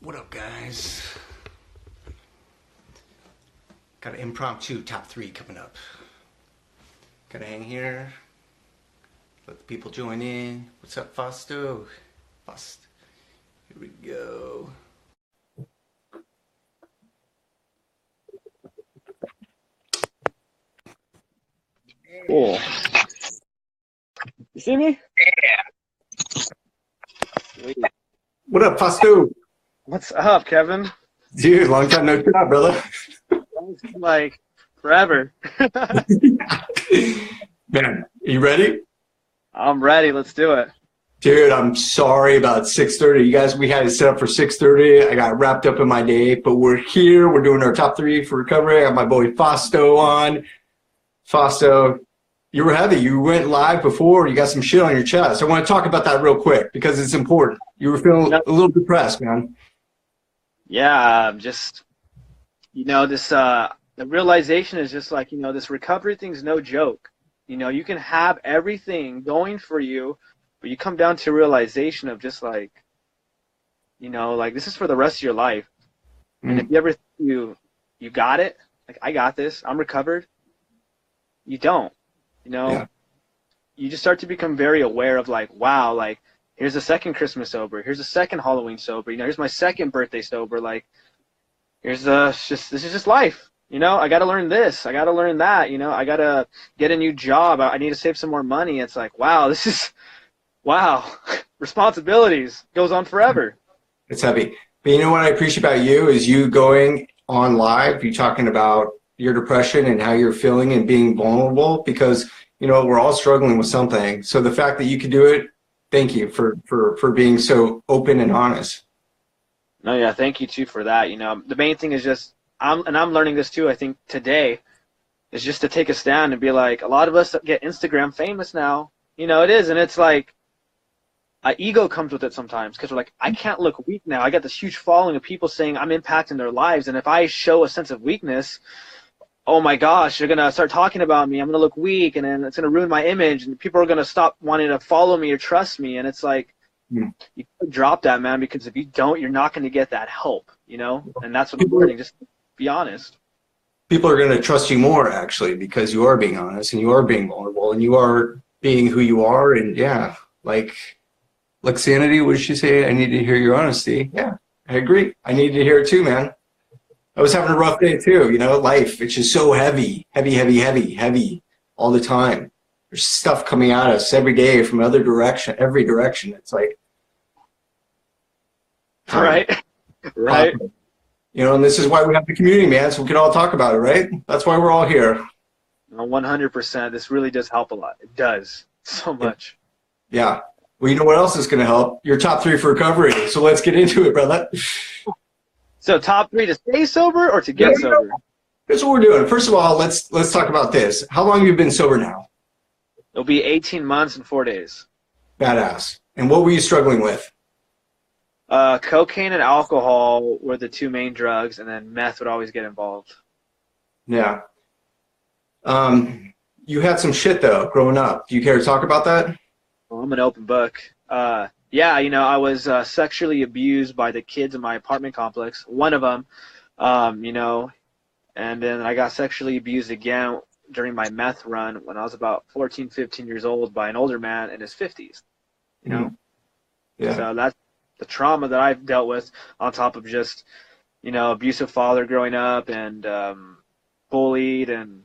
What up, guys? Got an impromptu top three coming up. Gotta hang here. Let the people join in. What's up, Fausto? Fausto. Here we go. Cool. You see me? Sweet. What up, Fausto? What's up, Kevin? Dude, long time no chat, brother. Like forever. Man, are you ready? I'm ready. Let's do it. Dude, I'm sorry about 6:30. You guys, we had it set up for 6:30. I got wrapped up in my day, but we're here. We're doing our top three for recovery. I got my boy Fausto on. Fausto, you were heavy. You went live before. You got some shit on your chest. I want to talk about that real quick because it's important. You were feeling a little depressed, man. Yeah, just this the realization is just like, this recovery thing's no joke. You can have everything going for you, but you come down to realization of just like, like this is for the rest of your life. And if you ever think you got it, like I got this, I'm recovered, you don't. Yeah. You just start to become very aware of like, wow, like here's a second Christmas sober, here's a second Halloween sober, here's my second birthday sober, like this is just life. I got to learn this, I got to learn that, I got to get a new job, I need to save some more money. It's like, wow, responsibilities goes on forever. It's heavy. But you know what I appreciate about you is you going on live, you talking about your depression and how you're feeling and being vulnerable because, we're all struggling with something. So the fact that you could do it, thank you for being so open and honest. No, yeah, thank you too for that. The main thing is just, I'm learning this too, I think today, is just to take a stand and be like, a lot of us get Instagram famous now. It is, and it's like, ego comes with it sometimes because we're like, I can't look weak now. I got this huge following of people saying I'm impacting their lives, and if I show a sense of weakness, oh my gosh, they're gonna start talking about me. I'm gonna look weak, and then it's gonna ruin my image, and people are gonna stop wanting to follow me or trust me. And it's like, you can't drop that, man, because if you don't, you're not gonna get that help, And that's what I'm learning. Just be honest. People are going to trust you more actually because you are being honest and you are being vulnerable and you are being who you are. And yeah, like Sanity, what did she say? I need to hear your honesty. Yeah, I agree. I need to hear it too, man. I was having a rough day too. Life, it's just so heavy all the time. There's stuff coming at us every day from every direction. It's like, right. Right. And this is why we have the community, man, so we can all talk about it, right? That's why we're all here. 100%. This really does help a lot. It does so much. Yeah. Well, you know what else is going to help? Your top three for recovery. So let's get into it, brother. So top three to stay sober or to get sober? Here's what we're doing. First of all, let's talk about this. How long have you been sober now? It'll be 18 months and 4 days. Badass. And what were you struggling with? Cocaine and alcohol were the two main drugs, and then meth would always get involved. Yeah. You had some shit, though, growing up. Do you care to talk about that? Well, I'm an open book. Yeah, I was sexually abused by the kids in my apartment complex, one of them, and then I got sexually abused again during my meth run when I was about 14, 15 years old by an older man in his 50s, Yeah. So that's the trauma that I've dealt with on top of just, abusive father growing up and bullied and,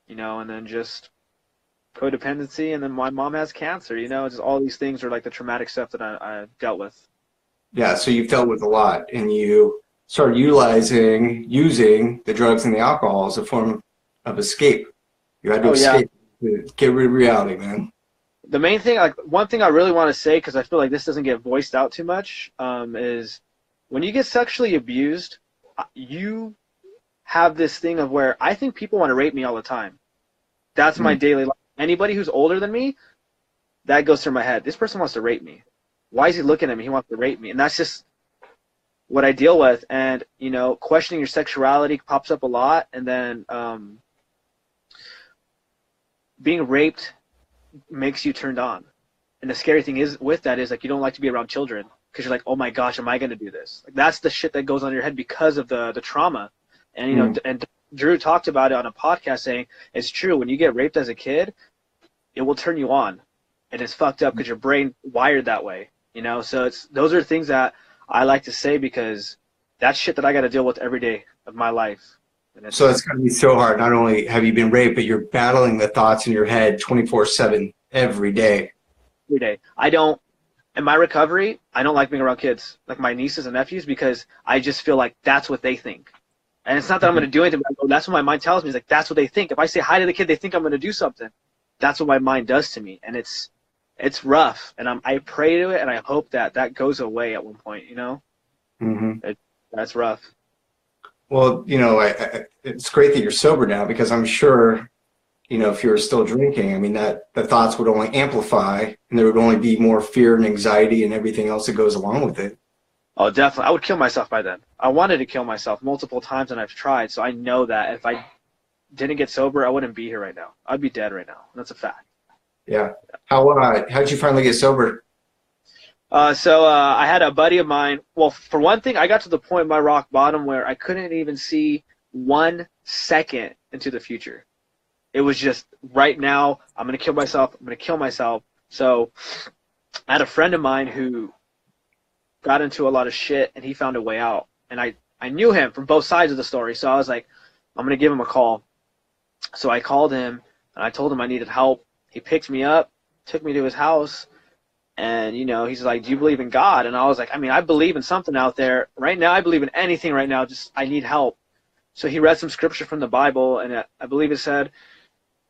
and then just codependency, and then my mom has cancer, just all these things are like the traumatic stuff that I dealt with. Yeah, so you've dealt with a lot, and you started using the drugs and the alcohol as a form of escape. You had to escape to get rid of reality, man. The main thing, like one thing I really want to say, because I feel like this doesn't get voiced out too much, is when you get sexually abused, you have this thing of where I think people want to rape me all the time. That's my daily life. Anybody who's older than me, that goes through my head. This person wants to rape me. Why is he looking at me? He wants to rape me. And that's just what I deal with. And, questioning your sexuality pops up a lot. And then being raped makes you turned on. And the scary thing is with that is like you don't like to be around children because you're like, oh my gosh, am I going to do this? Like, that's the shit that goes on in your head because of the trauma. And, you know, and Drew talked about it on a podcast saying it's true. When you get raped as a kid, it will turn you on, and it's fucked up because your brain wired that way, you know? So those are things that I like to say because that's shit that I got to deal with every day of my life. So it's going to be so hard. Not only have you been raped, but you're battling the thoughts in your head 24/7 every day. Every day. In my recovery, I don't like being around kids, like my nieces and nephews, because I just feel like that's what they think. And it's not that I'm going to do anything, but that's what my mind tells me. It's like, that's what they think. If I say hi to the kid, they think I'm going to do something. That's what my mind does to me. And it's rough. And I pray to it, and I hope that goes away at one point, you know? That's rough. Well, you know, it's great that you're sober now, because I'm sure, you know, if you were still drinking, I mean, that the thoughts would only amplify, and there would only be more fear and anxiety and everything else that goes along with it. Oh, definitely. I would kill myself by then. I wanted to kill myself multiple times, and I've tried. So I know that if I didn't get sober, I wouldn't be here right now. I'd be dead right now. That's a fact. Yeah. How did you finally get sober? I had a buddy of mine. Well, for one thing, I got to the point of my rock bottom where I couldn't even see 1 second into the future. It was just, right now, I'm going to kill myself. I'm going to kill myself. So I had a friend of mine who got into a lot of shit, and he found a way out. And I knew him from both sides of the story. So I was like, I'm going to give him a call. So I called him, and I told him I needed help. He picked me up, took me to his house. And, you know, he's like, do you believe in God? And I was like, I mean, I believe in something out there. Right now, I believe in anything right now. Just, I need help. So he read some scripture from the Bible, and I believe it said,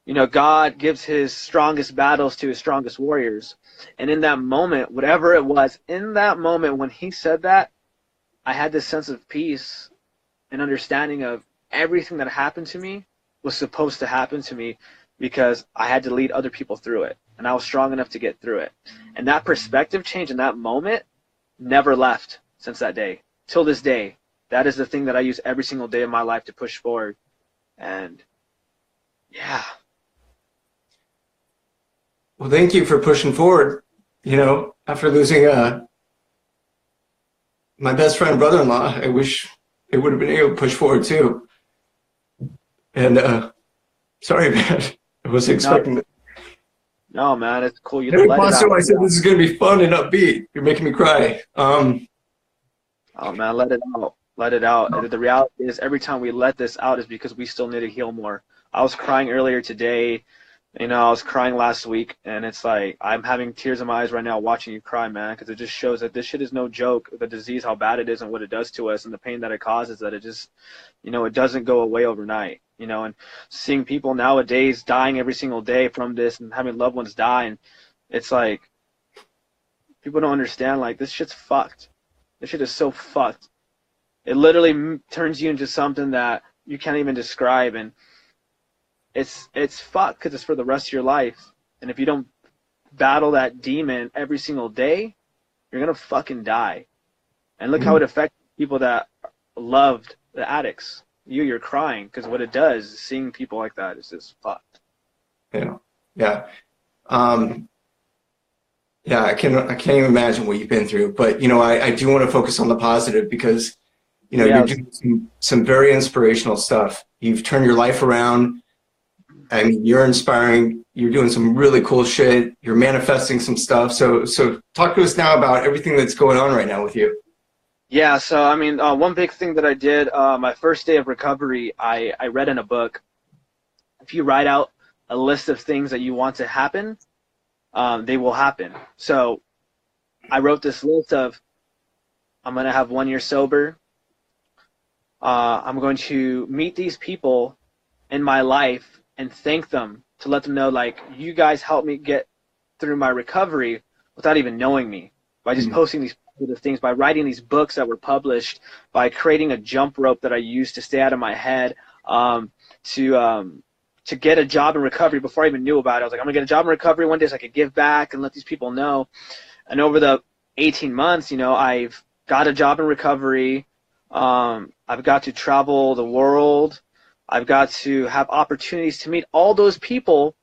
you know, God gives his strongest battles to his strongest warriors. And in that moment, whatever it was, in that moment when he said that, I had this sense of peace and understanding of everything that happened to me was supposed to happen to me because I had to lead other people through it. And I was strong enough to get through it. And that perspective change in that moment never left since that day. Till this day, that is the thing that I use every single day of my life to push forward. And yeah. Well, thank you for pushing forward. You know, after losing my best friend, brother-in-law, I wish it would have been able to push forward too. And sorry, man. I wasn't expecting that. No, man, it's cool. You Hey, let it Fausto, out. I said this is going to be fun and upbeat. You're making me cry. Oh, man, let it out. Let it out. And the reality is every time we let this out is because we still need to heal more. I was crying earlier today. You know, I was crying last week, and it's like I'm having tears in my eyes right now watching you cry, man, because it just shows that this shit is no joke, the disease, how bad it is and what it does to us and the pain that it causes, that it just, you know, it doesn't go away overnight, you know, and seeing people nowadays dying every single day from this and having loved ones die, and it's like people don't understand, like, this shit's fucked. This shit is so fucked. It literally turns you into something that you can't even describe, and it's fucked because it's for the rest of your life. And if you don't battle that demon every single day, you're going to fucking die. And look how it affects people that loved the addicts. You're crying because what it does, seeing people like that is just fucked. Yeah. Yeah. Yeah, I can't even imagine what you've been through. But, you know, I do want to focus on the positive because, you know, you're doing some very inspirational stuff. You've turned your life around. I mean, you're inspiring. You're doing some really cool shit. You're manifesting some stuff. So talk to us now about everything that's going on right now with you. Yeah, so, I mean, one big thing that I did, my first day of recovery, I read in a book, if you write out a list of things that you want to happen, they will happen. So I wrote this list of, I'm going to have 1 year sober. I'm going to meet these people in my life and thank them, to let them know, like, you guys helped me get through my recovery without even knowing me, by just posting these positive things, by writing these books that were published, by creating a jump rope that I used to stay out of my head, to get a job in recovery before I even knew about it. I was like, I'm gonna get a job in recovery one day so I could give back and let these people know. And over the 18 months, you know, I've got a job in recovery. I've got to travel the world. I've got to have opportunities to meet all those people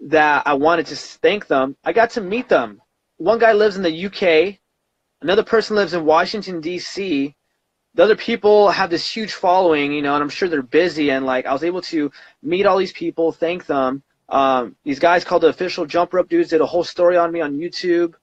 that I wanted to thank them. I got to meet them. One guy lives in the UK. Another person lives in Washington, D.C. The other people have this huge following, you know, and I'm sure they're busy. And like, I was able to meet all these people, thank them. These guys called the Official Jump Rope Dudes did a whole story on me on YouTube.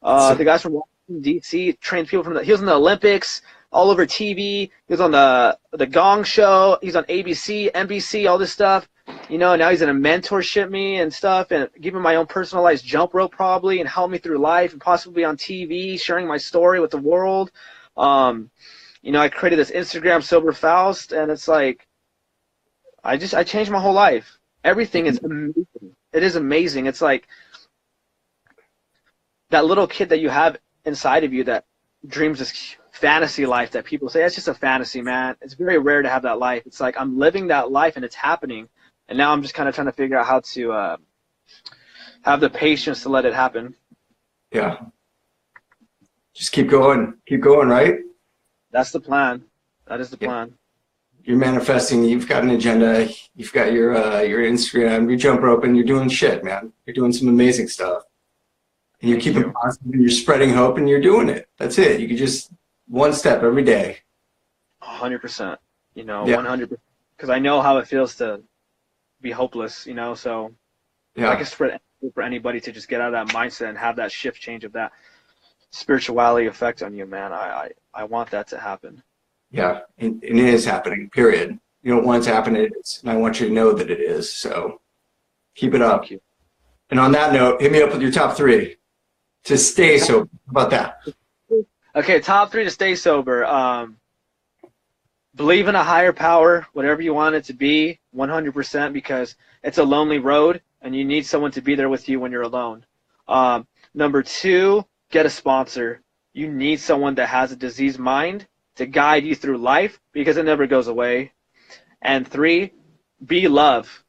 The guys from Washington, D.C. trains people he was in the Olympics, all over TV. He was on the Gong Show. He's on ABC, NBC, all this stuff. You know, now he's going to mentorship me and stuff and give me my own personalized jump rope probably and help me through life and possibly on TV, sharing my story with the world. You know, I created this Instagram, Sober Faust, and it's like, I changed my whole life. Everything is amazing. It is amazing. It's like that little kid that you have inside of you that dreams this fantasy life that people say, it's just a fantasy, man. It's very rare to have that life. It's like I'm living that life and it's happening. And now I'm just kind of trying to figure out how to have the patience to let it happen. Yeah. Just keep going, right? That's the plan. That is the plan. You're manifesting. You've got an agenda. You've got your Instagram, your jump rope, and you're doing shit, man. You're doing some amazing stuff. And you're keeping positive, and you're spreading hope, and you're doing it. That's it. You can just one step every day. 100%. You know, 100%. Because I know how it feels to be hopeless, you know, so I can spread for anybody to just get out of that mindset and have that shift change of that spirituality effect on you, man. I want that to happen. Yeah, and it is happening, period. You don't want it to happen, it is. And I want you to know that it is, so keep it up. Thank you. And on that note, hit me up with your top 3 to stay sober. How about that? Okay, top 3 to stay sober. Believe in a higher power, whatever you want it to be, 100%, because it's a lonely road, and you need someone to be there with you when you're alone. Number 2, get a sponsor. You need someone that has a diseased mind to guide you through life because it never goes away. And 3, be love.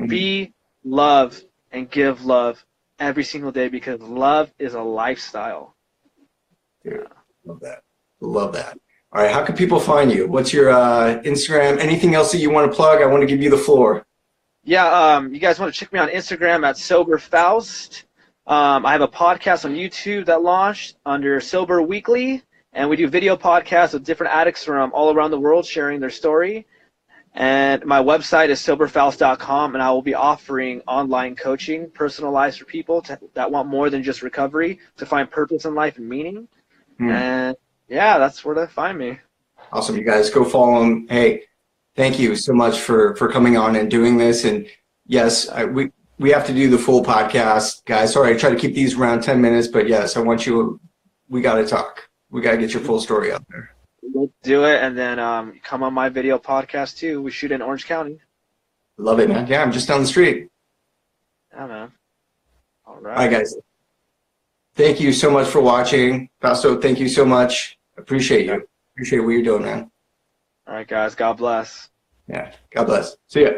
Be love and give love every single day because love is a lifestyle. Dude, love that. Love that. All right, how can people find you? What's your Instagram? Anything else that you want to plug? I want to give you the floor. Yeah, you guys want to check me on Instagram at Sober Faust. I have a podcast on YouTube that launched under Sober Weekly, and we do video podcasts with different addicts from all around the world sharing their story. And my website is soberfaust.com, and I will be offering online coaching, personalized for people that want more than just recovery, to find purpose in life and meaning. And yeah, that's where to find me. Awesome, you guys. Go follow him. Hey, thank you so much for coming on and doing this. And yes, we have to do the full podcast, guys. Sorry, I try to keep these around 10 minutes, but yes, I want you. We got to talk. We got to get your full story out there. Let's do it, and then come on my video podcast too. We shoot in Orange County. Love it, man. Yeah, I'm just down the street. Yeah, man. All right. All right, guys. Thank you so much for watching. Fausto, thank you so much. Appreciate you. Appreciate what you're doing, man. All right, guys. God bless. Yeah. God bless. See ya.